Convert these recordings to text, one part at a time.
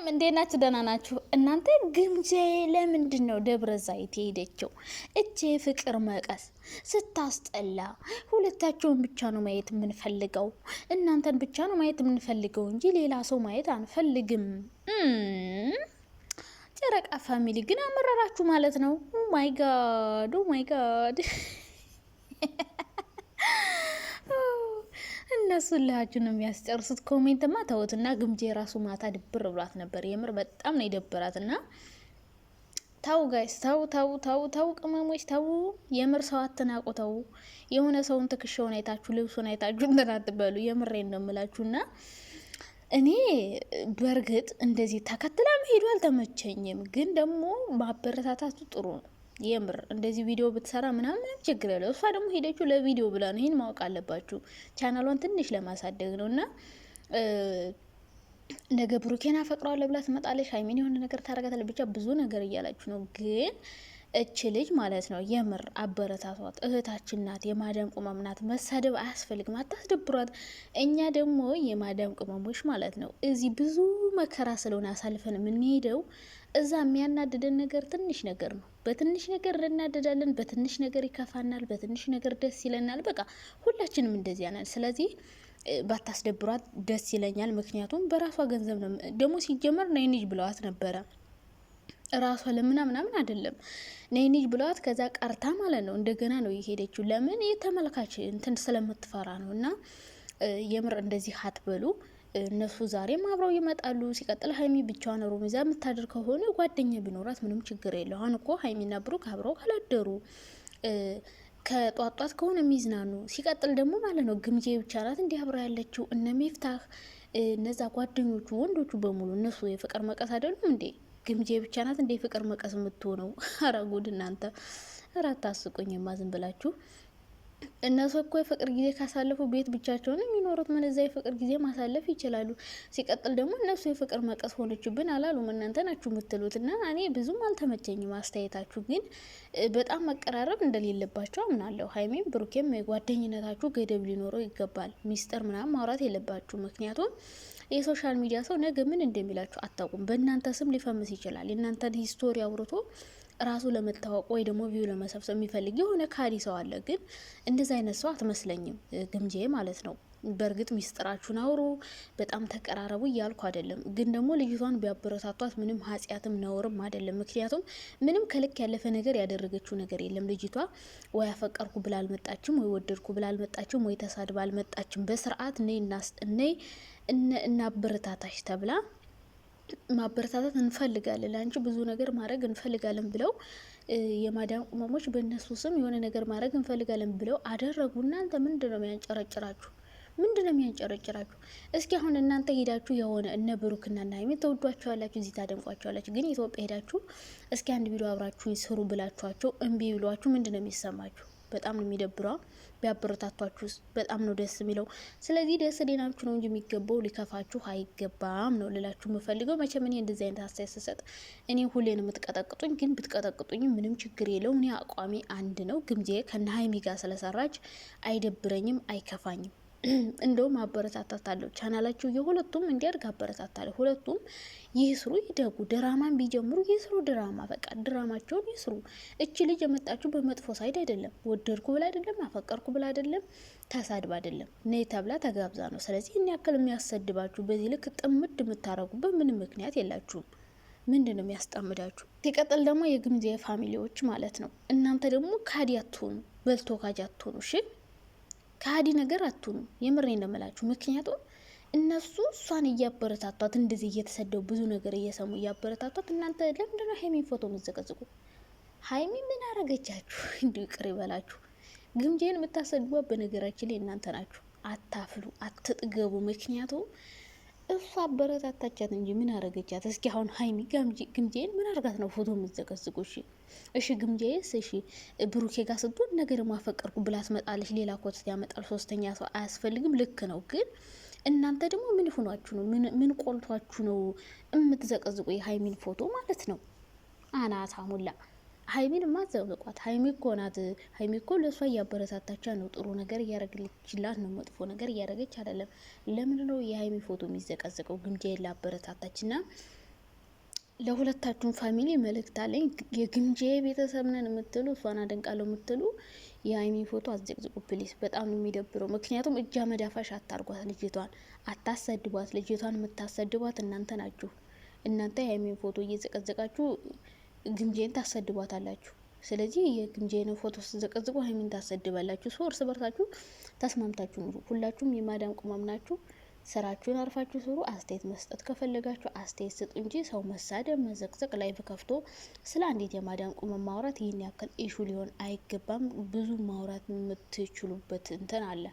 እንዴት ናችሁ? ደህና ናችሁ? እናንተ ግምጃዬ ለምንድን ነው ደብረ ዘይት የሄደችው? እጄ ፍቅር መቀስ ስታስጠላ። ሁለታቸውን ብቻ ነው ማየት የምንፈልገው፣ እናንተን ብቻ ነው ማየት የምንፈልገው እንጂ ሌላ ሰው ማየት አንፈልግም። ጨረቃ ፋሚሊ ግን አመረራችሁ ማለት ነው። ኦ ማይ ጋድ፣ ኦ ማይ ጋድ። እነሱ ልሃችሁ ነው የሚያስጨርሱት። ኮሜንትማ ተውትና፣ ግምጄ ራሱ ማታ ድብር ብሏት ነበር። የምር በጣም ነው የደበራት። እና ተው ጋይስ፣ ተው ተው ተው ተው፣ ቅመሞች ተው። የምር ሰው አትናቁ፣ ተው። የሆነ ሰውን ትከሻውን አይታችሁ ልብሱን አይታችሁ እንትን አትበሉ። የምሬን ነው የምላችሁ። እና እኔ በእርግጥ እንደዚህ ተከትላ መሄዱ አልተመቸኝም፣ ግን ደግሞ ማበረታታቱ ጥሩ ነው። የምር እንደዚህ ቪዲዮ ብትሰራ ምናምን ችግር የለው። እሷ ደግሞ ሄደችው ለቪዲዮ ብላ ነው። ይህን ማወቅ አለባችሁ። ቻናሏን ትንሽ ለማሳደግ ነው። እና ነገ ብሩኬን አፈቅረዋለሁ ብላ ትመጣለች፣ ሀይሚን የሆነ ነገር ታረጋታለች። ብቻ ብዙ ነገር እያላችሁ ነው። ግን እች ልጅ ማለት ነው የምር አበረታቷት። እህታችን ናት፣ የማዳም ቅመም ናት። መሳደብ አያስፈልግም፣ አታስደብሯት። እኛ ደግሞ የማዳም ቅመሞች ማለት ነው እዚህ ብዙ መከራ ስለሆነ አሳልፈን የምንሄደው፣ እዛ የሚያናድደን ነገር ትንሽ ነገር ነው። በትንሽ ነገር እናደዳለን፣ በትንሽ ነገር ይከፋናል፣ በትንሽ ነገር ደስ ይለናል። በቃ ሁላችንም እንደዚያ ነን። ስለዚህ ባታስደብሯት ደስ ይለኛል። ምክንያቱም በራሷ ገንዘብ ነው ደግሞ። ሲጀመር ነይ እንሂድ ብለዋት ነበረ። ራሷ ለምና ምናምን አይደለም፣ ነይ እንሂድ ብለዋት ከዛ ቀርታ ማለት ነው። እንደገና ነው የሄደችው። ለምን? የተመልካች እንትን ስለምትፈራ ነው። እና የምር እንደዚህ አትበሉ። እነሱ ዛሬም አብረው ይመጣሉ። ሲቀጥል ሀይሚ ብቻዋን ሩም ይዛ የምታድር ከሆነ ጓደኛ ቢኖራት ምንም ችግር የለው። አሁን እኮ ሀይሚና ብሩክ አብረው ካላደሩ ከጧጧት ከሆነ የሚዝናኑ። ሲቀጥል ደግሞ ማለት ነው ግምጄ ብቻ ናት እንዲህ አብራ ያለችው። እነ ሜፍታህ እነዛ ጓደኞቹ ወንዶቹ በሙሉ እነሱ የፍቅር መቀስ አይደሉም እንዴ? ግምጄ ብቻ ናት እንደ ፍቅር መቀስ የምትሆነው? ኧረ ጉድ እናንተ! ኧረ አታስቁኝማ ዝም ብላችሁ። እነሱ እኮ የፍቅር ጊዜ ካሳለፉ ቤት ብቻቸውን የሚኖሩት። ምን እዛ የፍቅር ጊዜ ማሳለፍ ይችላሉ። ሲቀጥል ደግሞ እነሱ የፍቅር መቀስ ሆነችብን አላሉም፣ እናንተ ናችሁ የምትሉት። እና እኔ ብዙም አልተመቸኝም አስተያየታችሁ። ግን በጣም መቀራረብ እንደሌለባቸው አምናለሁ። ሀይሜም ብሩኬም ጓደኝነታችሁ ገደብ ሊኖረው ይገባል። ሚስጥር ምናምን ማውራት የለባችሁ። ምክንያቱም የሶሻል ሚዲያ ሰው ነገ ምን እንደሚላችሁ አታውቁም። በእናንተ ስም ሊፈምስ ይችላል። የእናንተን ሂስቶሪ አውርቶ ራሱ ለመታወቅ ወይ ደግሞ ቪው ለመሰብሰብ የሚፈልግ የሆነ ካዲ ሰው አለ። ግን እንደዚ አይነት ሰው አትመስለኝም ግምጄ ማለት ነው። በእርግጥ ሚስጥራችሁን አውሩ፣ በጣም ተቀራረቡ እያልኩ አይደለም። ግን ደግሞ ልጅቷን ቢያበረታቷት ምንም ኃጢአትም ነውርም አይደለም። ምክንያቱም ምንም ከልክ ያለፈ ነገር ያደረገችው ነገር የለም። ልጅቷ ወይ አፈቀርኩ ብላ አልመጣችም፣ ወይ ወደድኩ ብላ አልመጣችም፣ ወይ ተሳድባ አልመጣችም። በስርዓት ነይ እናበረታታሽ ተብላ ማበረታታት እንፈልጋለን፣ ለአንቺ ብዙ ነገር ማድረግ እንፈልጋለን ብለው የማዳም ቅመሞች በእነሱ ስም የሆነ ነገር ማድረግ እንፈልጋለን ብለው አደረጉ። እናንተ ምንድን ነው የሚያንጨረጭራችሁ? ምንድን ነው የሚያንጨረጭራችሁ? እስኪ አሁን እናንተ ሄዳችሁ የሆነ እነ ብሩክና እና ሀይሚ ተወዷቸዋላችሁ፣ እዚህ ታደንቋቸዋላችሁ። ግን ኢትዮጵያ ሄዳችሁ እስኪ አንድ ቪዲዮ አብራችሁ ስሩ ብላችኋቸው እምቢ ብሏችሁ ምንድን ነው የሚሰማችሁ? በጣም ነው የሚደብረው። ቢያበረታቷችሁ በጣም ነው ደስ የሚለው። ስለዚህ ደስ ሊናችሁ ነው እንጂ የሚገባው ሊከፋችሁ አይገባም ነው ልላችሁ የምፈልገው። መቼም እኔ እንደዚህ አይነት አስተያየት ስሰጥ እኔ ሁሌን የምትቀጠቅጡኝ፣ ግን ብትቀጠቅጡኝ ምንም ችግር የለው። እኔ አቋሚ አንድ ነው። ግምጄ ከነ ሀይሚ ጋር ስለሰራች አይደብረኝም፣ አይከፋኝም። እንደውም አበረታታታለሁ። ቻናላችሁ የሁለቱም እንዲያድግ አበረታታለሁ። ሁለቱም ይስሩ፣ ይደጉ። ድራማን ቢጀምሩ ይስሩ። ድራማ በቃ ድራማቸውን ይስሩ። እቺ ልጅ የመጣችሁ በመጥፎ ሳይድ አይደለም። ወደድኩ ብላ አይደለም፣ አፈቀርኩ ብላ አይደለም፣ ተሳድባ አይደለም፣ ነይ ተብላ ተጋብዛ ነው። ስለዚህ እኔ ያክል የሚያሰድባችሁ በዚህ ልክ ጥምድ የምታረጉበት ምንም ምክንያት የላችሁም። ምንድን ነው የሚያስጠምዳችሁ? ሲቀጥል ደግሞ የግምጄ ፋሚሊዎች ማለት ነው እናንተ ደግሞ ካዲ አትሆኑ፣ በልቶ ካዲ አትሆኑ። እሺ ከሀዲ ነገር አትሆኑ። የምሬ እንደምላችሁ። ምክንያቱም እነሱ እሷን እያበረታቷት እንደዚህ እየተሰደው ብዙ ነገር እየሰሙ እያበረታቷት፣ እናንተ ለምንድነው ሀይሚን ፎቶ የምትዘቀዝቁ? ሀይሚ ምን አረገቻችሁ? እንዲሁ ይቅር ይበላችሁ። ግምጄን የምታሰድቧት በነገራችን ላይ እናንተ ናችሁ። አታፍሉ፣ አትጥገቡ። ምክንያቱም እሷ አበረታታቻት እንጂ ምን አረገቻት? እስኪ አሁን ሀይሚ ግምጄን ምን አርጋት ነው ፎቶ የምትዘቀዝቁ? እሺ ግምጄስ እሺ ብሩኬ ጋር ስትሆን ነገር ማፈቀርኩ ብላ ትመጣለች። ሌላ ኮተት ያመጣል። ሶስተኛ ሰው አያስፈልግም። ልክ ነው። ግን እናንተ ደግሞ ምን ሆኗችሁ ነው? ምን ቆልቷችሁ ነው የምትዘቀዝቁ የሀይሚን ፎቶ ማለት ነው? አናታ ሙላ ሀይሚን ማዘብቋት። ሀይሚ እኮ ናት። ሀይሚ እኮ ለእሷ እያበረታታቻ ነው። ጥሩ ነገር እያረግልችላት ነው። መጥፎ ነገር እያረገች አይደለም። ለምን ነው የሀይሚ ፎቶ የሚዘቀዘቀው? ግምጄ ላበረታታች ና ለሁለታችሁም ፋሚሊ መልእክት አለኝ። የግምጄ ቤተሰብ ነን የምትሉ እሷን አደንቃለሁ የምትሉ የሀይሚ ፎቶ አዘቅዝቁ ፕሊስ። በጣም ነው የሚደብረው። ምክንያቱም እጃ መዳፋሽ አታርጓት፣ ልጅቷን አታሰድቧት። ልጅቷን የምታሰድቧት እናንተ ናችሁ። እናንተ የሀይሚን ፎቶ እየዘቀዘቃችሁ ግምጄን ታሰድቧት አላችሁ። ስለዚህ የግምጄን ፎቶ ስትዘቀዝቁ ሀይሚን ታሰድባላችሁ። ሰው እርስ በርሳችሁ ተስማምታችሁ ኑሩ። ሁላችሁም የማዳም ቅመም ናችሁ። ስራችሁን አርፋችሁ ስሩ። አስተያየት መስጠት ከፈለጋችሁ አስተያየት ስጡ እንጂ ሰው መሳደብ፣ መዘቅዘቅ፣ ላይቭ ከፍቶ ስለ አንዲት የማዳም ቅመም ማውራት ይህን ያክል ኢሹ ሊሆን አይገባም። ብዙ ማውራት የምትችሉበት እንትን አለ።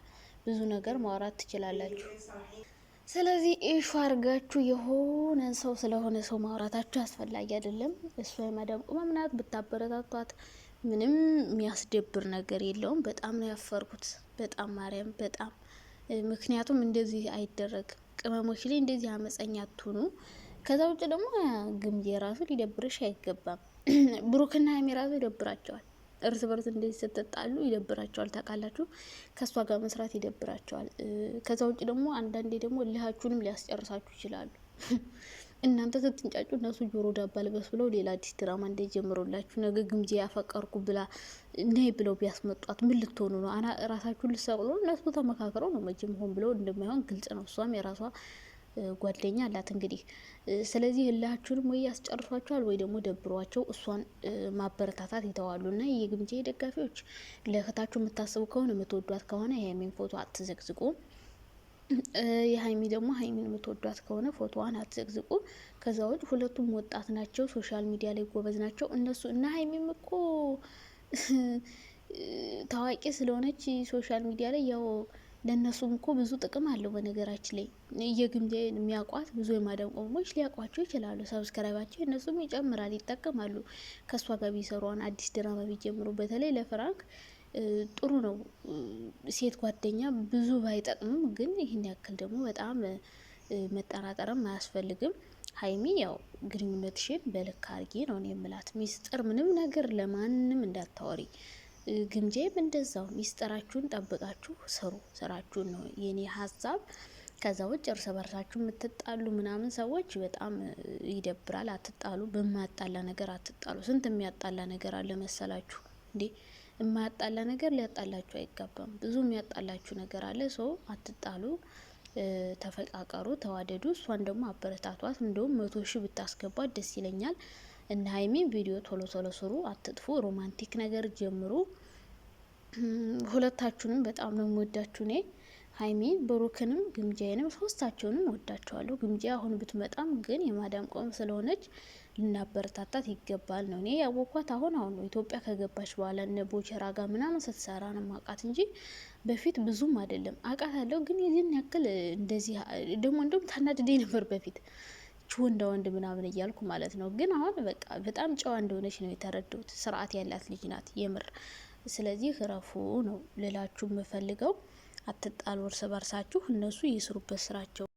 ብዙ ነገር ማውራት ትችላላችሁ። ስለዚህ ኢሹ አድርጋችሁ የሆነ ሰው ስለሆነ ሰው ማውራታችሁ አስፈላጊ አይደለም። እሷ የማዳም ቅመም ናት፣ ብታበረታቷት ምንም የሚያስደብር ነገር የለውም። በጣም ነው ያፈርኩት። በጣም ማርያም በጣም ምክንያቱም እንደዚህ አይደረግም። ቅመሞች ላይ እንደዚህ አመፀኛ አትሁኑ። ከዛ ውጭ ደግሞ ግምጄ ራሱ ሊደብርሽ አይገባም። ብሩክና ሀይሚ ራሱ ይደብራቸዋል። እርስ በርስ እንደዚህ ስትጣሉ ይደብራቸዋል። ታውቃላችሁ፣ ከእሷ ጋር መስራት ይደብራቸዋል። ከዛ ውጭ ደግሞ አንዳንዴ ደግሞ እልሃችሁንም ሊያስጨርሳችሁ ይችላሉ። እናንተ ስትንጫጩ እነሱ ጆሮ ዳባ ልበስ ብለው ሌላ አዲስ ድራማ እንዳይጀምሩላችሁ። ነገ ግምጄ ያፈቀርኩ ብላ ነይ ብለው ቢያስመጧት ምን ልትሆኑ ነው? ራሳችሁን ልሰቅሉ ነው? እነሱ ተመካክረው ነው መቼም ሆን ብለው እንደማይሆን ግልጽ ነው። እሷም የራሷ ጓደኛ አላት እንግዲህ። ስለዚህ እላችሁንም ወይ ያስጨርሷቸዋል ወይ ደግሞ ደብሯቸው እሷን ማበረታታት ይተዋሉ። እና የግምጄ ደጋፊዎች ለእህታችሁ የምታስቡ ከሆነ የምትወዷት ከሆነ የሀይሚን ፎቶ አትዘግዝቁ። የሀይሚ ደግሞ ሀይሚን የምትወዷት ከሆነ ፎቶዋን አትዘግዝቁ። ከዛ ውጭ ሁለቱም ወጣት ናቸው፣ ሶሻል ሚዲያ ላይ ጎበዝ ናቸው እነሱ እና ሀይሚም እኮ ታዋቂ ስለሆነች ሶሻል ሚዲያ ላይ ያው ለእነሱም እኮ ብዙ ጥቅም አለው። በነገራችን ላይ የግምጄ የሚያውቋት ብዙ የማዳም ቅመሞች ሊያውቋቸው ይችላሉ። ሰብስክራይባቸው እነሱም ይጨምራል፣ ይጠቀማሉ። ከእሷ ጋር ቢሰሯን አዲስ ድራማ ቢጀምሩ በተለይ ለፍራንክ ጥሩ ነው። ሴት ጓደኛ ብዙ ባይጠቅምም ግን ይህን ያክል ደግሞ በጣም መጠራጠርም አያስፈልግም። ሀይሚ ያው ግንኙነትሽን በልክ አርጊ ነው የምላት። ሚስጥር ምንም ነገር ለማንም እንዳታወሪ። ግምጄም እንደዛው ሚስጥራችሁን ጠብቃችሁ ስሩ። ስራችሁን ነው የኔ ሀሳብ። ከዛ ውጭ እርስ በርሳችሁ የምትጣሉ ምናምን ሰዎች በጣም ይደብራል። አትጣሉ። በማያጣላ ነገር አትጣሉ። ስንት የሚያጣላ ነገር አለ መሰላችሁ እንዴ? የማያጣላ ነገር ሊያጣላችሁ አይገባም። ብዙ የሚያጣላችሁ ነገር አለ። ሰው አትጣሉ፣ ተፈቃቀሩ፣ ተዋደዱ። እሷን ደግሞ አበረታቷት። እንደውም 100 ሺህ ብታስገባት ደስ ይለኛል። እና ሀይሚ ቪዲዮ ቶሎ ቶሎ ስሩ፣ አትጥፉ፣ ሮማንቲክ ነገር ጀምሩ። ሁለታችሁንም በጣም ነው የምወዳችሁ እኔ ሀይሚን፣ ብሩክንም ግምጄንም ሶስታቸውንም ወዳቸዋለሁ። ግምጄ አሁን ብትመጣም ግን የማዳም ቆም ስለሆነች ልናበረታታት ይገባል ነው እኔ ያወኳት። አሁን ነው ኢትዮጵያ ከገባች በኋላ እነ ቦቸራ ጋር ምናምን ስትሰራ ነው ማውቃት እንጂ በፊት ብዙም አይደለም አውቃታለሁ። ግን የዚህን ያክል እንደዚህ ደግሞ እንደውም ታናድደኝ ነበር በፊት ወንዳ ወንድ ምናምን እያልኩ ማለት ነው። ግን አሁን በቃ በጣም ጨዋ እንደሆነች ነው የተረዳሁት። ስርዓት ያላት ልጅ ናት የምር። ስለዚህ ረፉ ነው ልላችሁ የምፈልገው። አትጣሉ እርስ በርሳችሁ። እነሱ ይስሩበት ስራቸው።